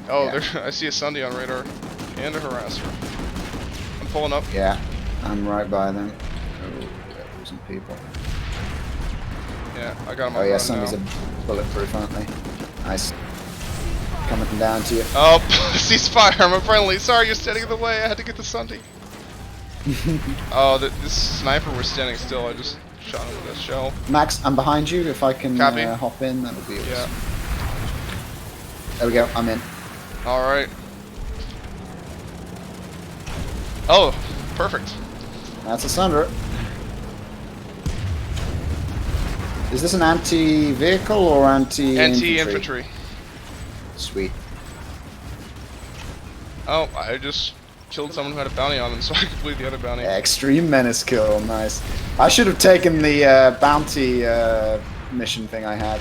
Oh, Yeah. there. I see a Sunday on radar and a harasser. I'm pulling up. Yeah, I'm right by them. Oh, they're losing people. Yeah, I got him Oh on yeah, run Sundays now. are bulletproof, aren't they? Nice. Coming down to you. Oh, ceasefire! I'm a friendly. Sorry, you're standing in the way. I had to get the Sunday. Oh, this sniper was standing still. I just shot him with a shell. Max, I'm behind you. If I can Copy. hop in, that would be awesome. Yeah. There we go. I'm in. All right. Oh, perfect. That's a Sunder. Is this an anti-vehicle or anti-infantry? Anti-infantry. Sweet. Oh, I just killed someone who had a bounty on them, so I could complete the other bounty. Extreme menace kill. Nice. I should have taken the bounty mission thing I had.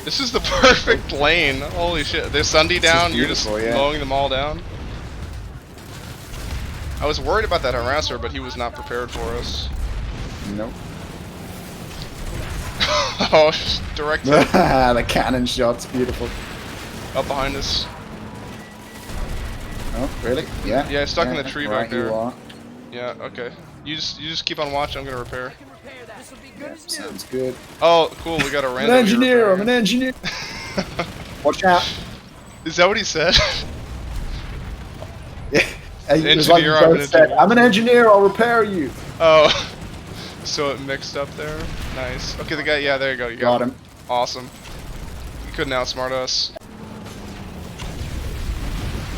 This is the perfect lane. Holy shit. There's Sunday down, you're just yeah. mowing them all down. I was worried about that harasser, but he was not prepared for us. Nope. Oh, direct hit. The cannon shot's beautiful. Up behind us. Oh, really? Yeah. Yeah, stuck in the tree right back there. You are. Yeah, okay. You just keep on watching, I'm gonna repair. Yeah, sounds good. Oh, cool, we got a I'm random. an engineer. I'm an engineer. Watch out. Is that what he said? Yeah. It was Engineer, like I'm you an both said, engineer. I'm an engineer. I'll repair you. Oh. So it mixed up there. Nice. Okay, the guy, yeah, there you go. You Got him. Awesome. You couldn't outsmart us.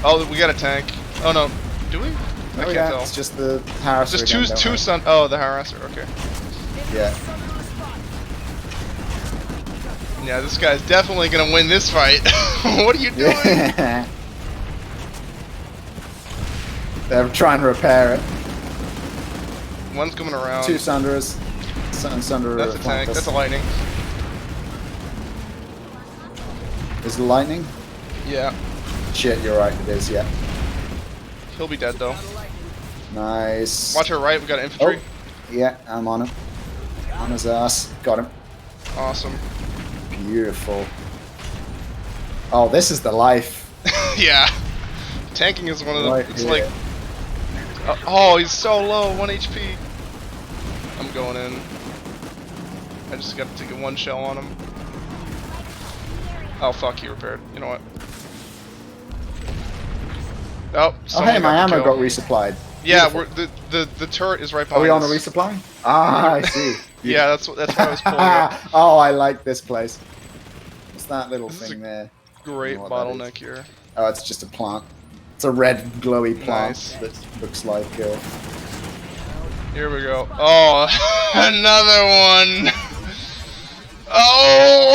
Oh, we got a tank. Oh no, do we? I can't tell. It's just the harasser. Just again, two sun. Oh, the harasser. Okay. Yeah. Yeah, this guy's definitely gonna win this fight. What are you doing? Yeah. They're trying to repair it. One's coming around. Two Sunders. Sunder. That's a tank. That's a lightning. Is it lightning? Yeah. Shit, you're right. It is. Yeah. He'll be dead though. Nice. Watch her right. We got infantry. Oh, yeah, I'm on him. On his ass. Got him. Awesome. Beautiful. Oh, this is the life. Yeah. Tanking is one of the. Right It's here. like. Oh, he's so low. 1 HP. I'm going in. I just got to get one shell on him. Oh fuck, he repaired. You know what? Oh, Oh, hey, my the ammo kill. got resupplied. Yeah, Beautiful. the turret is right Are behind we on a us. resupply? Ah, I see. Yeah, that's what I was pulling up. Oh, I like this place. What's that little This is thing there? Great What that bottleneck here. Oh, it's just a plant. It's a red glowy plant Nice. that looks like. Here we go. Oh, another one. Oh,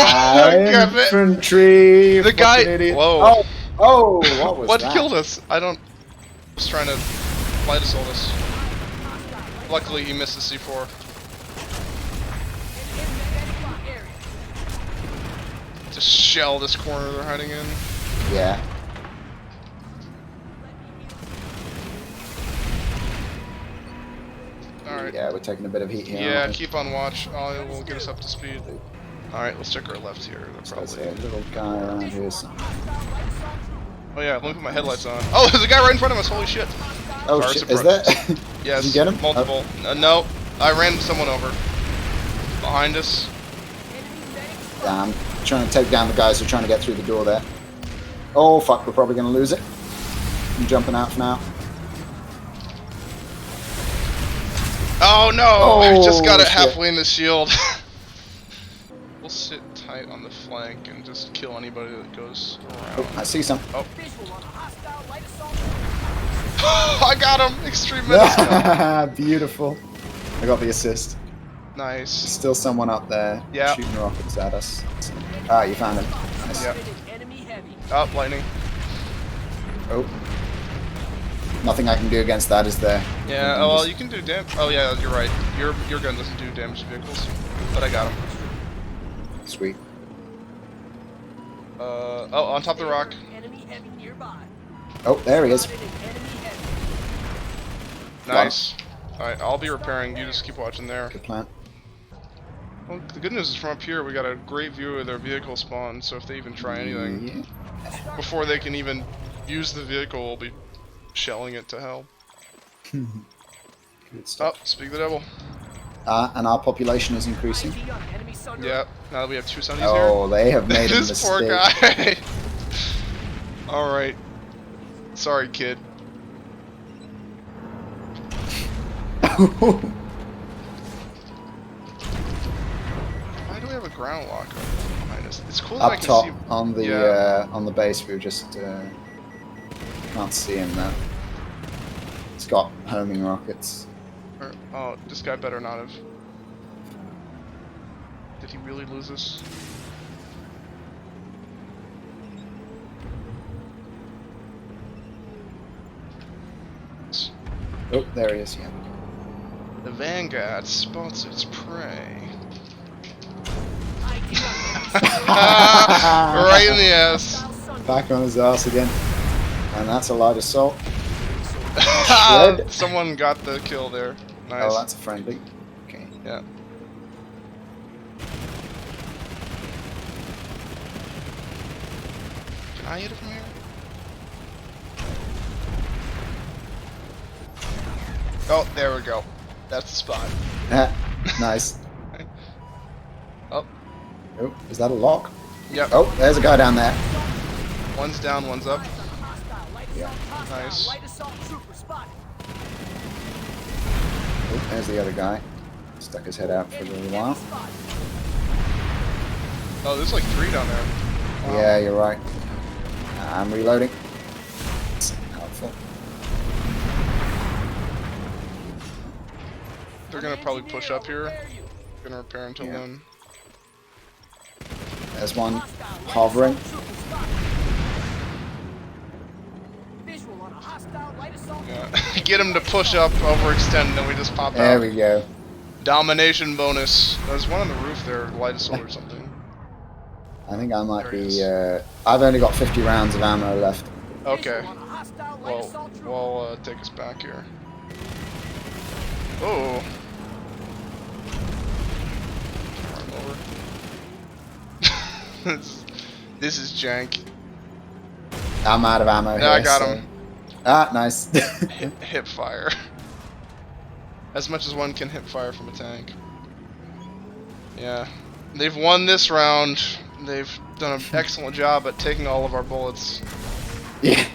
grab it. Infantry. The guy. fucking idiot. Whoa. Oh, what was What that? killed us? I don't. Was trying to light assault us. Luckily, he missed the C4. Just shell this corner they're hiding in. Yeah. Alright. Yeah, we're taking a bit of heat here. Yeah, aren't we? keep on watch. I will get us up to speed. Alright, let's check our left here. They're There's probably. a little guy around here. Oh yeah, let me put my headlights on. Oh, there's a guy right in front of us. Holy shit. Oh Cars shit, is approach. that? Yes. Did you get him? Multiple. No, I ran someone over. Behind us. Yeah, I'm trying to take down the guys who are trying to get through the door there. Oh fuck, we're probably going to lose it. I'm jumping out for now. Oh no! I just got it shit. halfway in the shield. We'll sit tight on the flank and just kill anybody that goes around. Oh, I see some. Oh. I got him! Extreme menace. Beautiful. I got the assist. Nice. Still someone up there Yeah. shooting rockets at us. Ah, you found him. Nice. Yeah. Up, lightning. Oh. Nothing I can do against that, is there? Yeah, oh, well, you can do damage. Oh, yeah, you're right. Your gun doesn't do damage to vehicles. But I got him. Sweet. Oh, on top of the rock. Oh, there he is. Nice. Alright, I'll be repairing. You just keep watching there. Good plan. Well, the good news is from up here we got a great view of their vehicle spawn, so if they even try anything, before they can even use the vehicle, we'll be shelling it to hell. Good Oh, stuff. speak the devil. And our population is increasing. Yeah, now that we have 2 Sunnies Oh, they have made a here. This mistake. poor guy. Alright. Sorry, kid. Why do we have a ground locker behind us? It's cool that I Up can top see. on the base, we just can't see him now. It's got homing rockets. Oh, this guy better not have. Did he really lose us? Oh, there he is. Yeah. The Vanguard spots its prey. Right in the ass. Back on his ass again. And that's a light assault. Someone got the kill there. Nice. Oh, that's a friendly. Okay. Yeah. Can I hit it from here? Oh, there we go. That's the spot. Nice. Oh. Oh, is that a lock? Yep. Oh, there's a guy down there. One's down, one's up. Yeah. Nice. Oh, there's the other guy. Stuck his head out for a little while. Oh, there's like 3 down there. Wow. Yeah, you're right. I'm reloading. It's helpful. They're gonna probably push up here. Gonna repair until Yeah. then. There's one hovering. Yeah. Get him to push up, overextend, and then we just pop out. There we go. Domination bonus. There's one on the roof there, light assault or something. I think I might There he be. is. I've only got 50 rounds of ammo left. Okay. Well, we'll take us back here. Oh. Run over. This is jank. I'm out of ammo here. I got so- him. Ah, nice. Hip fire. As much as one can hip fire from a tank. Yeah. They've won this round. They've done an excellent job at taking all of our bullets. Yeah.